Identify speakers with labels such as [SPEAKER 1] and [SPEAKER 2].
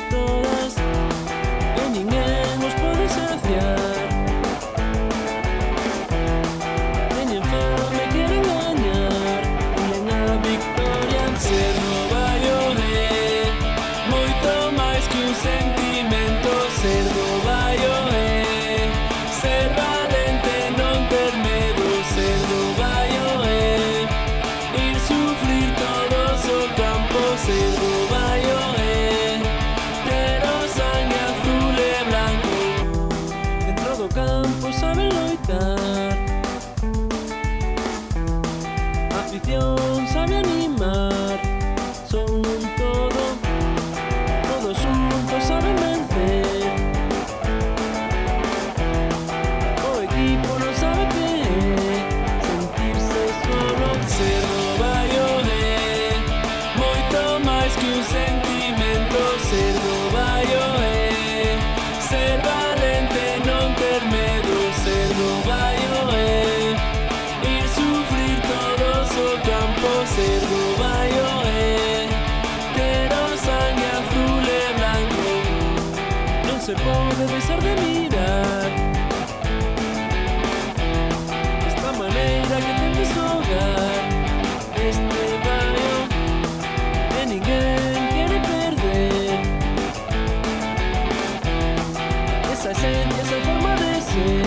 [SPEAKER 1] todas e ninguén os pode saciar. Teñen fame, queren gañar, unen a victoria. Ser roballo é moito máis que un sentimento. Ser roballo é ser valente, non ter medo. Ser roballo é ir sufrir todos o campo. Ser roballo é ter o sangue azul e blanco. Dentro do campo saben loitar, a afición sabe animar. Son un todo, todos juntos saben vencer. O equipo non sabe que é sentirse solo. Ser roballo é moito máis que un sentimento. Ser roballo é ser valente, non ter medo. Ser roballo é ir sufrir todos o campo. Ser roballo é ter o sangue azul e blanco. Non se pode deixar de mirar esta maneira que ten de xogar este ballo e ninguén quere perder esa esencia, esa forma de ser.